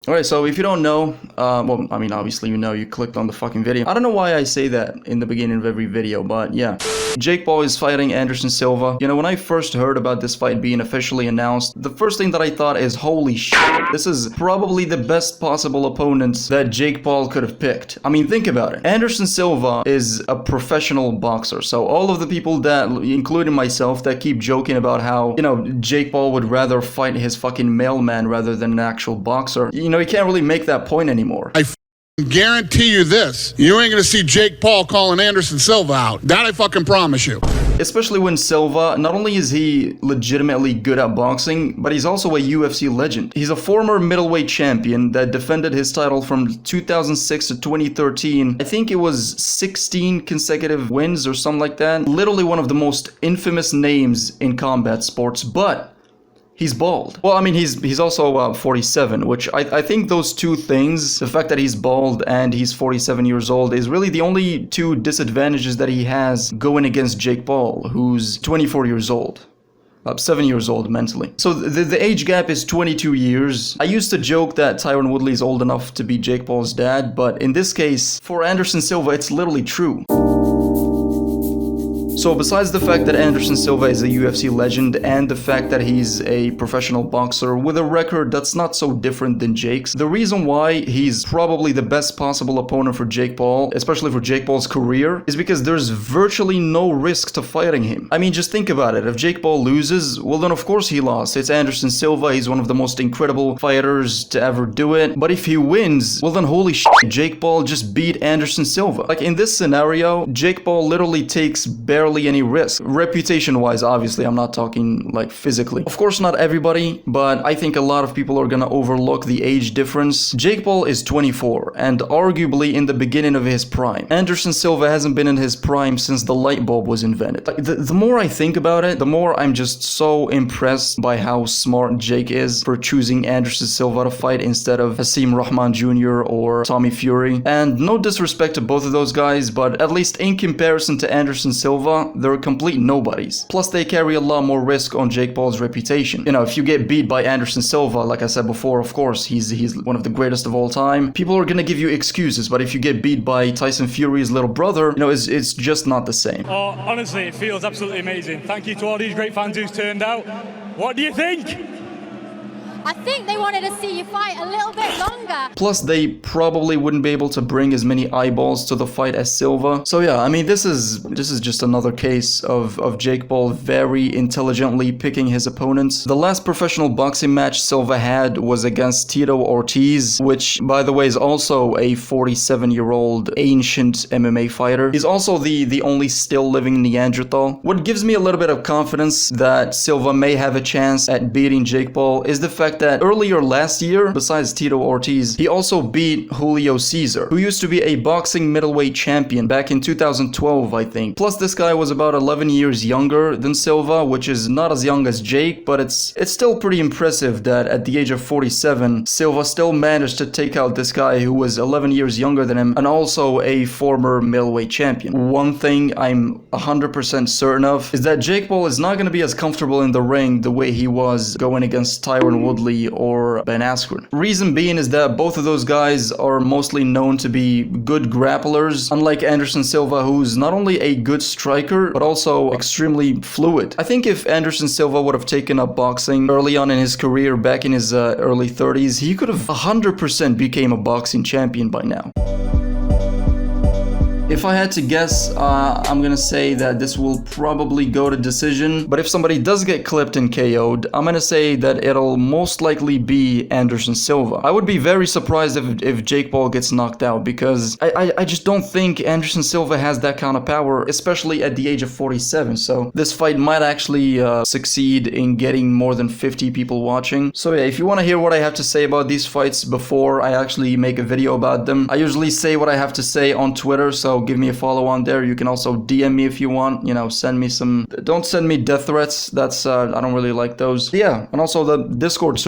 Alright, so if you don't know, well, I mean, obviously you know, you clicked on the fucking video. I don't know why I say that in the beginning of every video, but yeah. Jake Paul is fighting Anderson Silva. You know, when I first heard about this fight being officially announced, the first thing that I thought is, holy shit, this is probably the best possible opponent that Jake Paul could have picked. I mean, think about it. Anderson Silva is a professional boxer, so all of the people that, including myself, that keep joking about how, you know, Jake Paul would rather fight his fucking mailman rather than an actual boxer, you know, he can't really make that point anymore. I guarantee you this, you ain't gonna see Jake Paul calling Anderson Silva out. That I fucking promise you. Especially when Silva, not only is he legitimately good at boxing, but he's also a UFC legend. He's a former middleweight champion that defended his title from 2006 to 2013. I think it was 16 consecutive wins or something like that. Literally one of the most infamous names in combat sports, but he's bald. Well, I mean, he's also 47, which I think those two things, the fact that he's bald and he's 47 years old, is really the only two disadvantages that he has going against Jake Paul, who's 24 years old. 7 years old mentally. So the age gap is 22 years. I used to joke that Tyron Woodley is old enough to be Jake Paul's dad, but in this case, for Anderson Silva, it's literally true. So besides the fact that Anderson Silva is a UFC legend and the fact that he's a professional boxer with a record that's not so different than Jake's, the reason why he's probably the best possible opponent for Jake Paul, especially for Jake Paul's career, is because there's virtually no risk to fighting him. I mean, just think about it. If Jake Paul loses, well then of course he lost. It's Anderson Silva, he's one of the most incredible fighters to ever do it. But if he wins, well then holy shit, Jake Paul just beat Anderson Silva. Like in this scenario, Jake Paul literally takes barely any risk. Reputation wise, obviously, I'm not talking like physically. Of course not everybody, but I think a lot of people are gonna overlook the age difference. Jake Paul is 24 and arguably in the beginning of his prime. Anderson Silva hasn't been in his prime since the light bulb was invented. Like, the more I think about it, the more I'm just so impressed by how smart Jake is for choosing Anderson Silva to fight instead of Hasim Rahman Jr. or Tommy Fury. And no disrespect to both of those guys, but at least in comparison to Anderson Silva, they're complete nobodies. Plus, they carry a lot more risk on Jake Paul's reputation. You know, if you get beat by Anderson Silva, like I said before, of course, he's one of the greatest of all time. People are gonna give you excuses, but if you get beat by Tyson Fury's little brother, you know, it's just not the same. Oh, honestly, it feels absolutely amazing. Thank you to all these great fans who's turned out. What do you think? I think they wanted to see you fight a little bit longer. Plus, they probably wouldn't be able to bring as many eyeballs to the fight as Silva. So yeah, I mean, this is just another case of Jake Paul very intelligently picking his opponents. The last professional boxing match Silva had was against Tito Ortiz, which, by the way, is also a 47-year-old ancient MMA fighter. He's also the only still living Neanderthal. What gives me a little bit of confidence that Silva may have a chance at beating Jake Paul is the fact that earlier last year, besides Tito Ortiz, he also beat Julio Cesar, who used to be a boxing middleweight champion back in 2012, I think. Plus, this guy was about 11 years younger than Silva, which is not as young as Jake, but it's still pretty impressive that at the age of 47, Silva still managed to take out this guy who was 11 years younger than him and also a former middleweight champion. One thing I'm 100% certain of is that Jake Paul is not going to be as comfortable in the ring the way he was going against Tyron Woodley or Ben Askren. Reason being is that both of those guys are mostly known to be good grapplers, unlike Anderson Silva, who's not only a good striker, but also extremely fluid. I think if Anderson Silva would have taken up boxing early on in his career, back in his early 30s, he could have 100% became a boxing champion by now. If I had to guess, I'm gonna say that this will probably go to decision, but if somebody does get clipped and KO'd, I'm gonna say that it'll most likely be Anderson Silva. I would be very surprised if Jake Paul gets knocked out, because I just don't think Anderson Silva has that kind of power, especially at the age of 47, so this fight might actually succeed in getting more than 50 people watching. So yeah, if you want to hear what I have to say about these fights before I actually make a video about them, I usually say what I have to say on Twitter, so give me a follow on there. You can also DM me if you want, you know, send me some, don't send me death threats, that's I don't really like those. Yeah, and also the Discord server